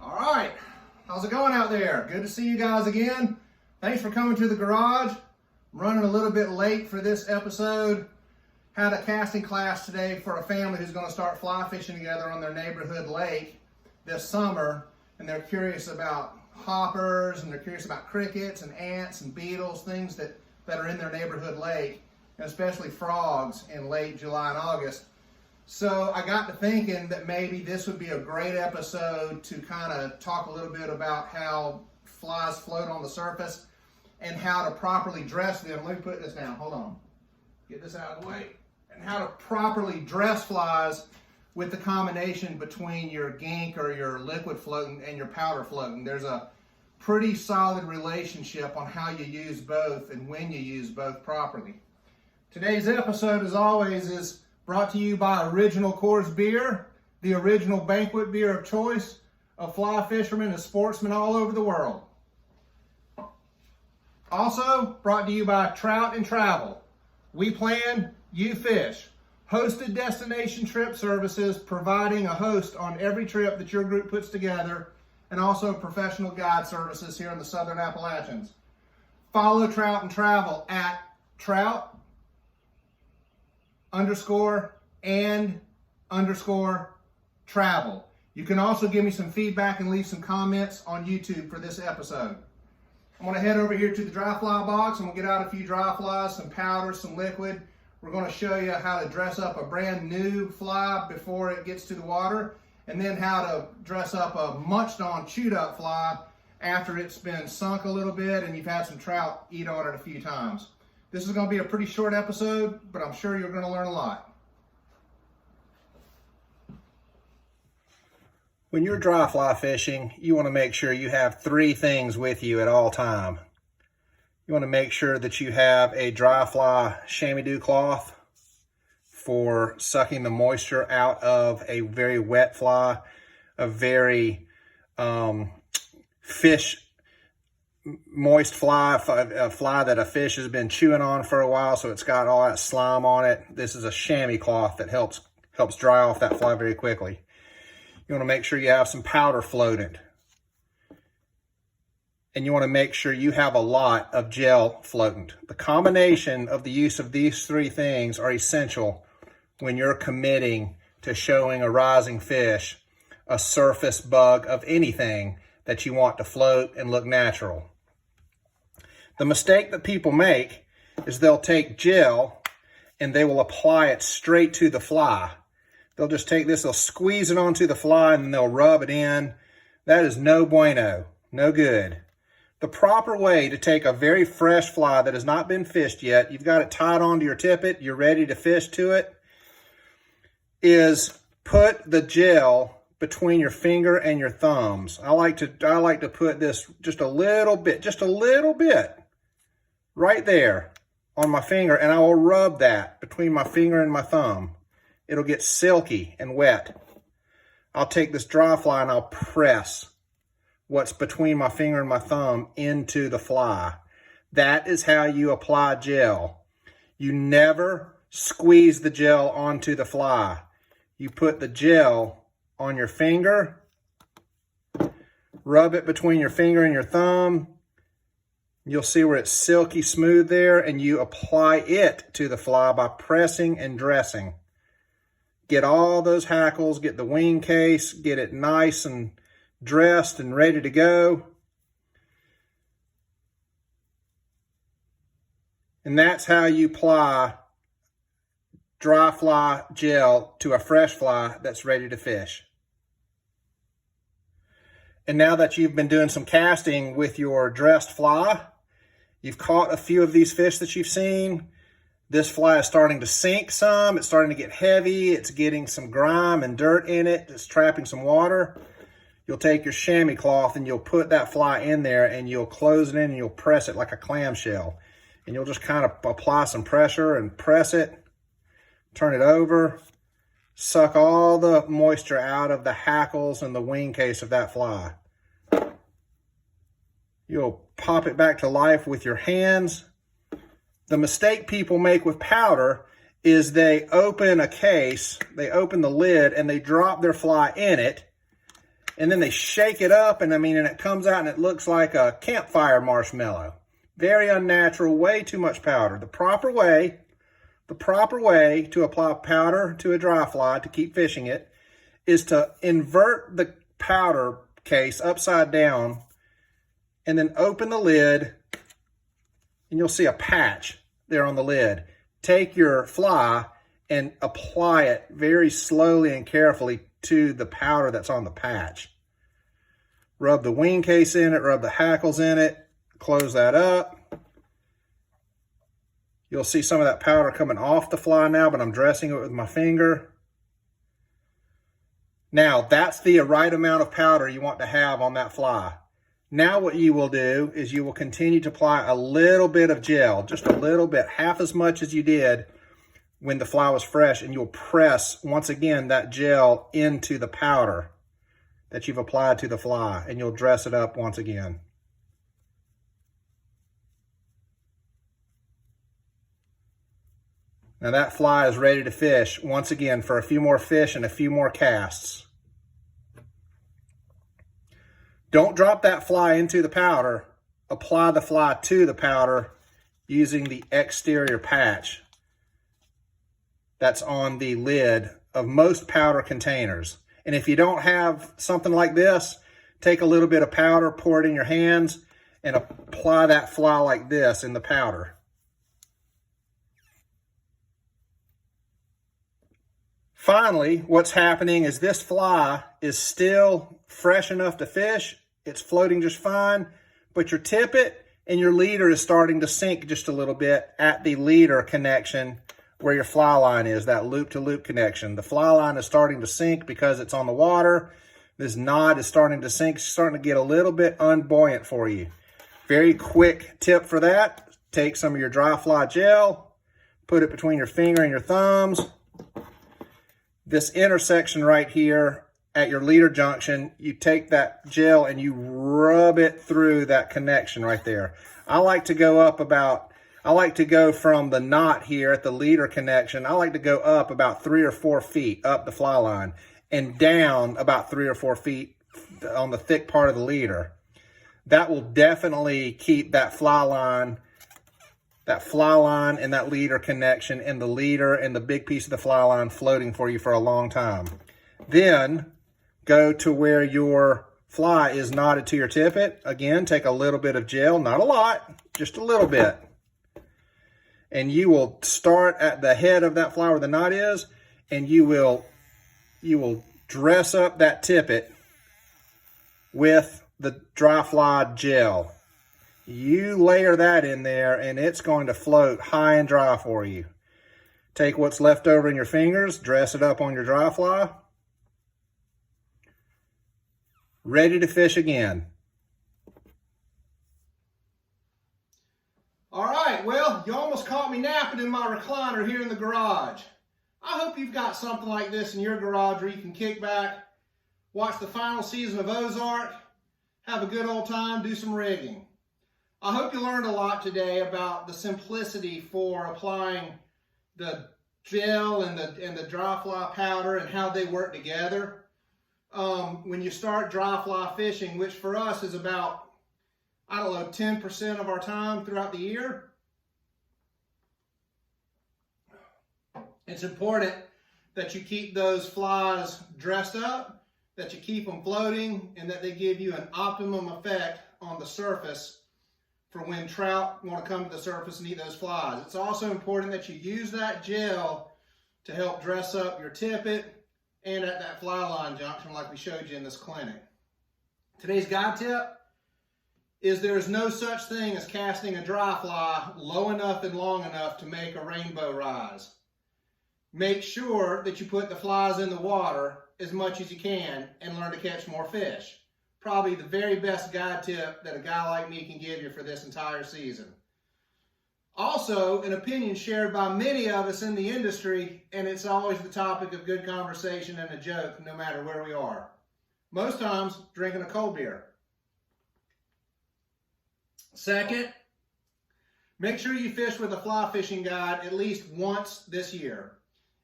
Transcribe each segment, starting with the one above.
All right, how's it going out there? Good to see you guys again. Thanks for coming to the garage. I'm running a little bit late for this episode. Had a casting class today for a family who's going to start fly fishing together on their neighborhood lake this summer, and they're curious about hoppers, and they're curious about crickets and ants and beetles, things that are in their neighborhood lake, and especially frogs in late July and August. So I got to thinking that maybe this would be a great episode to kind of talk a little bit about how flies float on the surface and how to properly dress them. Let me put this down, hold on. Get this out of the way. And how to properly dress flies with the combination between your gink or your liquid floating and your powder floating. There's a pretty solid relationship on how you use both and when you use both properly. Today's episode, as always, is brought to you by Original Coors Beer, the original banquet beer of choice of fly fishermen and sportsmen all over the world. Also brought to you by Trout and Travel. We plan, you fish. Hosted destination trip services, providing a host on every trip that your group puts together, and also professional guide services here in the Southern Appalachians. Follow Trout and Travel at Trout_and_travel. You can also give me some feedback and leave some comments on YouTube for this episode. I'm going to head over here to the dry fly box. I'm going to get out a few dry flies, some powder, some liquid. We're going to show you how to dress up a brand new fly before it gets to the water, and then how to dress up a munched on, chewed up fly after it's been sunk a little bit and you've had some trout eat on it a few times. This is going to be a pretty short episode, but I'm sure you're going to learn a lot. When you're dry fly fishing, you want to make sure you have three things with you at all time. You want to make sure that you have a dry fly chamois dew cloth for sucking the moisture out of a very wet fly, a very moist fly, a fly that a fish has been chewing on for a while, so it's got all that slime on it. This is a chamois cloth that helps dry off that fly very quickly. You want to make sure you have some powder floated. And you want to make sure you have a lot of gel floating. The combination of the use of these three things are essential when you're committing to showing a rising fish a surface bug of anything that you want to float and look natural. The mistake that people make is they'll take gel and they will apply it straight to the fly. They'll just take this, they'll squeeze it onto the fly, and then they'll rub it in. That is no bueno, no good. The proper way to take a very fresh fly that has not been fished yet, you've got it tied onto your tippet, you're ready to fish to it, is put the gel between your finger and your thumbs. I like to put this just a little bit right there on my finger, and I will rub that between my finger and my thumb. It'll get silky and wet. I'll take this dry fly and I'll press what's between my finger and my thumb into the fly. That is how you apply gel. You never squeeze the gel onto the fly. You put the gel on your finger, rub it between your finger and your thumb. You'll see where it's silky smooth there, and you apply it to the fly by pressing and dressing. Get all those hackles, get the wing case, get it nice and dressed and ready to go. And that's how you apply dry fly gel to a fresh fly that's ready to fish. And now that you've been doing some casting with your dressed fly, you've caught a few of these fish that you've seen. This fly is starting to sink some. It's starting to get heavy. It's getting some grime and dirt in it. It's trapping some water. You'll take your chamois cloth and you'll put that fly in there, and you'll close it in and you'll press it like a clamshell. And you'll just kind of apply some pressure and press it, turn it over, suck all the moisture out of the hackles and the wing case of that fly. You'll pop it back to life with your hands. The mistake people make with powder is they open a case, they open the lid, and they drop their fly in it, and then they shake it up, and and it comes out and it looks like a campfire marshmallow. Very unnatural, way too much powder. The proper way to apply powder to a dry fly to keep fishing it is to invert the powder case upside down and then open the lid, and you'll see a patch there on the lid. Take your fly and apply it very slowly and carefully to the powder that's on the patch. Rub the wing case in it, rub the hackles in it, close that up. You'll see some of that powder coming off the fly now, but I'm dressing it with my finger. Now, that's the right amount of powder you want to have on that fly. Now what you will do is you will continue to apply a little bit of gel, just a little bit, half as much as you did when the fly was fresh, and you'll press, once again, that gel into the powder that you've applied to the fly, and you'll dress it up once again. Now that fly is ready to fish, once again, for a few more fish and a few more casts. Don't drop that fly into the powder. Apply the fly to the powder using the exterior patch that's on the lid of most powder containers. And if you don't have something like this, take a little bit of powder, pour it in your hands, and apply that fly like this in the powder. Finally, what's happening is this fly is still fresh enough to fish. It's floating just fine, but your tippet and your leader is starting to sink just a little bit at the leader connection where your fly line is, that loop-to-loop connection. The fly line is starting to sink because it's on the water. This knot is starting to sink, starting to get a little bit unbuoyant for you. Very quick tip for that. Take some of your dry fly gel, put it between your finger and your thumbs. This intersection right here at your leader junction, you take that gel and you rub it through that connection right there. I like to go from the knot here at the leader connection, I like to go up about 3 or 4 feet up the fly line and down about 3 or 4 feet on the thick part of the leader. That will definitely keep that fly line and that leader connection and the leader and the big piece of the fly line floating for you for a long time. Then go to where your fly is knotted to your tippet. Again, take a little bit of gel, not a lot, just a little bit. And you will start at the head of that fly where the knot is, and you will dress up that tippet with the dry fly gel. You layer that in there and it's going to float high and dry for you. Take what's left over in your fingers, dress it up on your dry fly. Ready to fish again. All right, well, you almost caught me napping in my recliner here in the garage. I hope you've got something like this in your garage where you can kick back, watch the final season of Ozark, have a good old time, do some rigging. I hope you learned a lot today about the simplicity for applying the gel and the dry fly powder and how they work together. When you start dry fly fishing, which for us is about, 10% of our time throughout the year, it's important that you keep those flies dressed up, that you keep them floating, and that they give you an optimum effect on the surface for when trout want to come to the surface and eat those flies. It's also important that you use that gel to help dress up your tippet and at that fly line junction like we showed you in this clinic. Today's guide tip is there is no such thing as casting a dry fly low enough and long enough to make a rainbow rise. Make sure that you put the flies in the water as much as you can and learn to catch more fish. Probably the very best guide tip that a guy like me can give you for this entire season. Also, an opinion shared by many of us in the industry, and it's always the topic of good conversation and a joke no matter where we are. Most times, drinking a cold beer. Second, make sure you fish with a fly fishing guide at least once this year.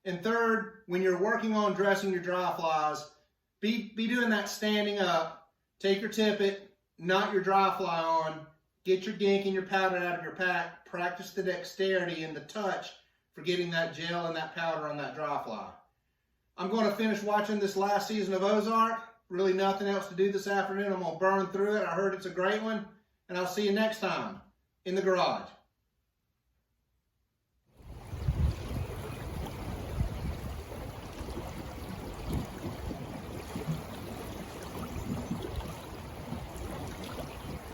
And third, when you're working on dressing your dry flies, be doing that standing up. Take your tippet, knot your dry fly on, get your dink and your powder out of your pack, practice the dexterity and the touch for getting that gel and that powder on that dry fly. I'm going to finish watching this last season of Ozark. Really nothing else to do this afternoon. I'm going to burn through it. I heard it's a great one, and I'll see you next time in the garage.